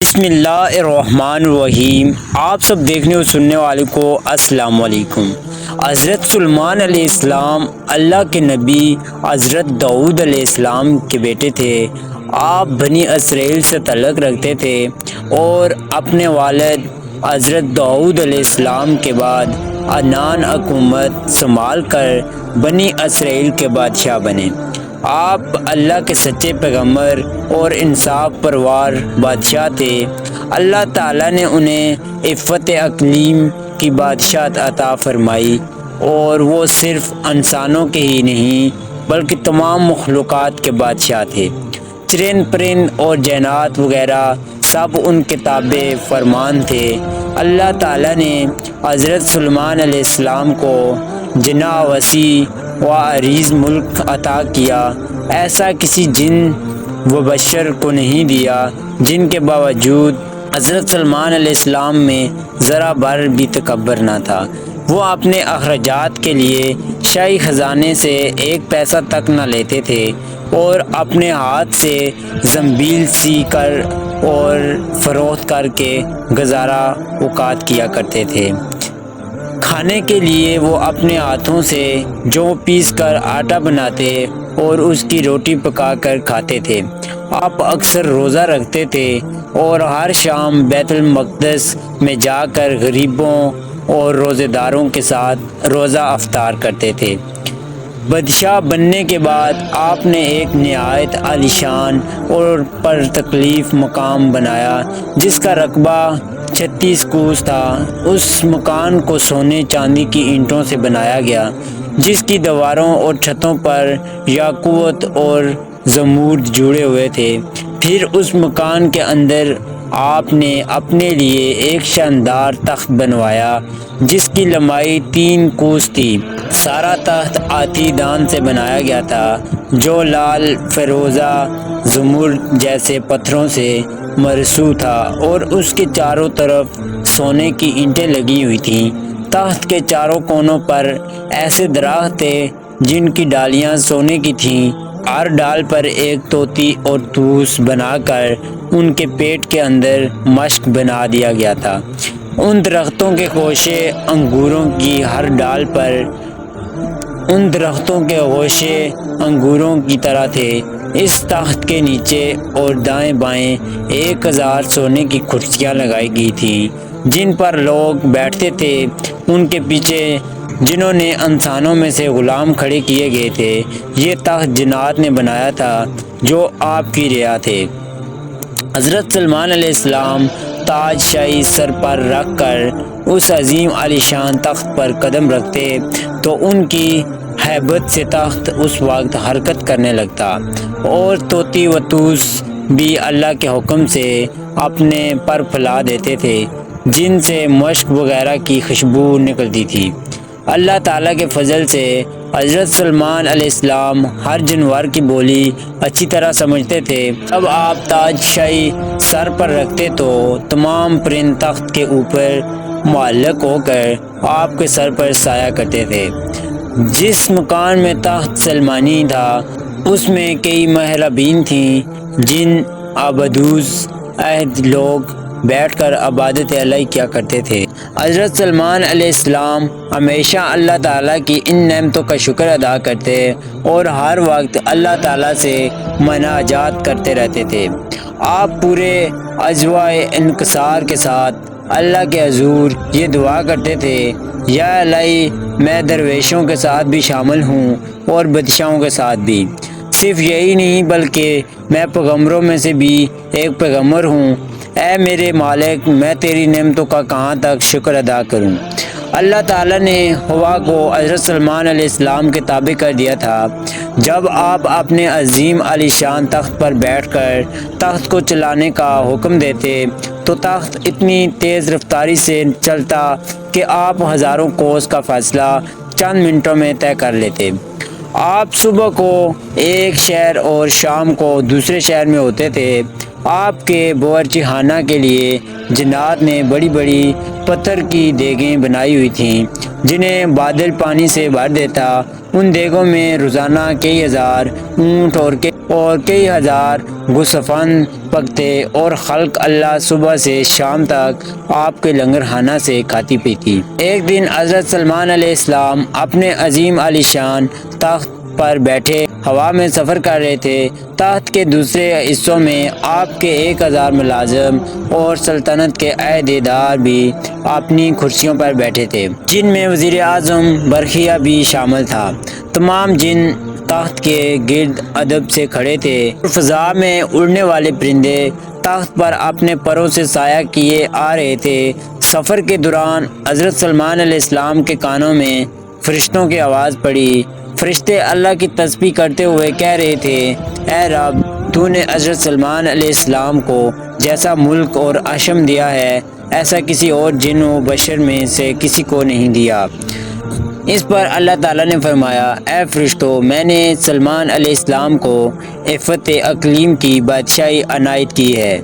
بسم اللہ الرحمن الرحیم۔ آپ سب دیکھنے اور سننے والے کو السلام علیکم۔ حضرت سلیمان علیہ السلام اللہ کے نبی حضرت داؤد علیہ السلام کے بیٹے تھے۔ آپ بنی اسرائیل سے تعلق رکھتے تھے اور اپنے والد حضرت داؤد علیہ السلام کے بعد عدنان حکومت سنبھال کر بنی اسرائیل کے بادشاہ بنے۔ آپ اللہ کے سچے پیغمبر اور انصاف پرور بادشاہ تھے۔ اللہ تعالیٰ نے انہیں عفت اقلیم کی بادشاہت عطا فرمائی اور وہ صرف انسانوں کے ہی نہیں بلکہ تمام مخلوقات کے بادشاہ تھے۔ چرند پرند اور جنات وغیرہ سب ان کے تابع فرمان تھے۔ اللہ تعالیٰ نے حضرت سلیمان علیہ السلام کو جناح وسیع و عریض ملک عطا کیا۔ ایسا کسی جن و بشر کو نہیں دیا جن کے باوجود حضرت سلیمان علیہ السلام میں ذرا بھر بھی تکبر نہ تھا۔ وہ اپنے اخراجات کے لیے شاہی خزانے سے ایک پیسہ تک نہ لیتے تھے اور اپنے ہاتھ سے زنبیل سی کر اور فروخت کر کے گزارا اوقات کیا کرتے تھے۔ کھانے کے لیے وہ اپنے ہاتھوں سے جو پیس کر آٹا بناتے اور اس کی روٹی پکا کر کھاتے تھے۔ آپ اکثر روزہ رکھتے تھے اور ہر شام بیت المقدس میں جا کر غریبوں اور روزہ داروں کے ساتھ روزہ افطار کرتے تھے۔ بادشاہ بننے کے بعد آپ نے ایک نہایت عالیشان اور پرتکلیف مقام بنایا جس کا رقبہ 36 کوس تھا۔ اس مکان کو سونے چاندی کی اینٹوں سے بنایا گیا جس کی دیواروں اور چھتوں پر یاقوت اور زمرد جڑے ہوئے تھے۔ پھر اس مکان کے اندر آپ نے اپنے لیے ایک شاندار تخت بنوایا جس کی لمبائی 3 کوس تھی۔ سارا تخت ہاتھی دان سے بنایا گیا تھا جو لال، فیروزہ، زمرد جیسے پتھروں سے مرصوع تھا اور اس کے چاروں طرف سونے کی اینٹیں لگی ہوئی تھیں۔ تخت کے چاروں کونوں پر ایسے درخت تھے جن کی ڈالیاں سونے کی تھیں۔ ہر ڈال پر ایک طوطی اور طوس بنا کر ان کے پیٹ کے اندر مشک بنا دیا گیا تھا۔ ان درختوں کے خوشے انگوروں کی ہر ڈال پر انگوروں کی طرح تھے۔ اس تخت کے نیچے اور دائیں بائیں 1000 سونے کی کرسیاں لگائی گئی تھیں جن پر لوگ بیٹھتے تھے۔ ان کے پیچھے جنہوں نے انسانوں میں سے غلام کھڑے کیے گئے تھے۔ یہ تخت جنات نے بنایا تھا جو آپ کی رعایا تھے۔ حضرت سلیمان علیہ السلام تاج شاہی سر پر رکھ کر اس عظیم عالیشان تخت پر قدم رکھتے تو ان کی ہیبت سے تخت اس وقت حرکت کرنے لگتا اور طوطی و طوس بھی اللہ کے حکم سے اپنے پر پھیلا دیتے تھے جن سے مشک وغیرہ کی خوشبو نکلتی تھی۔ اللہ تعالیٰ کے فضل سے حضرت سلیمان علیہ السلام ہر جانور کی بولی اچھی طرح سمجھتے تھے۔ جب آپ تاج شاہی سر پر رکھتے تو تمام پرند تخت کے اوپر معلق ہو کر آپ کے سر پر سایہ کرتے تھے۔ جس مکان میں تخت سلیمانی تھا اس میں کئی محرابین تھیں جن عبدوس عہد لوگ بیٹھ کر عبادت الہی کیا کرتے تھے۔ حضرت سلیمان علیہ السلام ہمیشہ اللہ تعالیٰ کی ان نعمتوں کا شکر ادا کرتے اور ہر وقت اللہ تعالیٰ سے مناجات کرتے رہتے تھے۔ آپ پورے اجزائے انکسار کے ساتھ اللہ کے حضور یہ دعا کرتے تھے، یا الہی میں درویشوں کے ساتھ بھی شامل ہوں اور بادشاہوں کے ساتھ بھی۔ صرف یہی نہیں بلکہ میں پیغمبروں میں سے بھی ایک پیغمبر ہوں۔ اے میرے مالک، میں تیری نعمتوں کا کہاں تک شکر ادا کروں۔ اللہ تعالیٰ نے ہوا کو حضرت سلیمان علیہ السلام کے تابع کر دیا تھا۔ جب آپ اپنے عظیم عالیشان تخت پر بیٹھ کر تخت کو چلانے کا حکم دیتے تو تخت اتنی تیز رفتاری سے چلتا کہ آپ ہزاروں کوس کا فاصلہ چند منٹوں میں طے کر لیتے۔ آپ صبح کو ایک شہر اور شام کو دوسرے شہر میں ہوتے تھے۔ آپ کے باورچی خانہ کے لیے جنات نے بڑی بڑی پتھر کی دیگیں بنائی ہوئی تھیں جنہیں بادل پانی سے بھر دیتا ان دیگوں میں روزانہ کئی ہزار اونٹ اور کئی ہزار گوسفند پکتے اور خلق اللہ صبح سے شام تک آپ کے لنگر خانہ سے کھاتی پیتی۔ ایک دن حضرت سلمان علیہ السلام اپنے عظیم عالی شان تخت پر بیٹھے ہوا میں سفر کر رہے تھے۔ تخت کے دوسرے حصوں میں آپ کے 1000 ملازم اور سلطنت کے عہدیدار بھی اپنی کرسیوں پر بیٹھے تھے، جن میں وزیر اعظم برقیہ بھی شامل تھا۔ تمام جن تخت کے گرد ادب سے کھڑے تھے۔ فضا میں اڑنے والے پرندے تخت پر اپنے پروں سے سایہ کیے آ رہے تھے۔ سفر کے دوران حضرت سلمان علیہ السلام کے کانوں میں فرشتوں کی آواز پڑی۔ فرشتے اللہ کی تسبیح کرتے ہوئے کہہ رہے تھے، اے رب، تو نے حضرت سلمان علیہ السلام کو جیسا ملک اور عشم دیا ہے، ایسا کسی اور جن و بشر میں سے کسی کو نہیں دیا۔ اس پر اللہ تعالیٰ نے فرمایا، اے فرشتوں، میں نے سلمان علیہ السلام کو عفت اقلیم کی بادشاہی عنایت کی ہے۔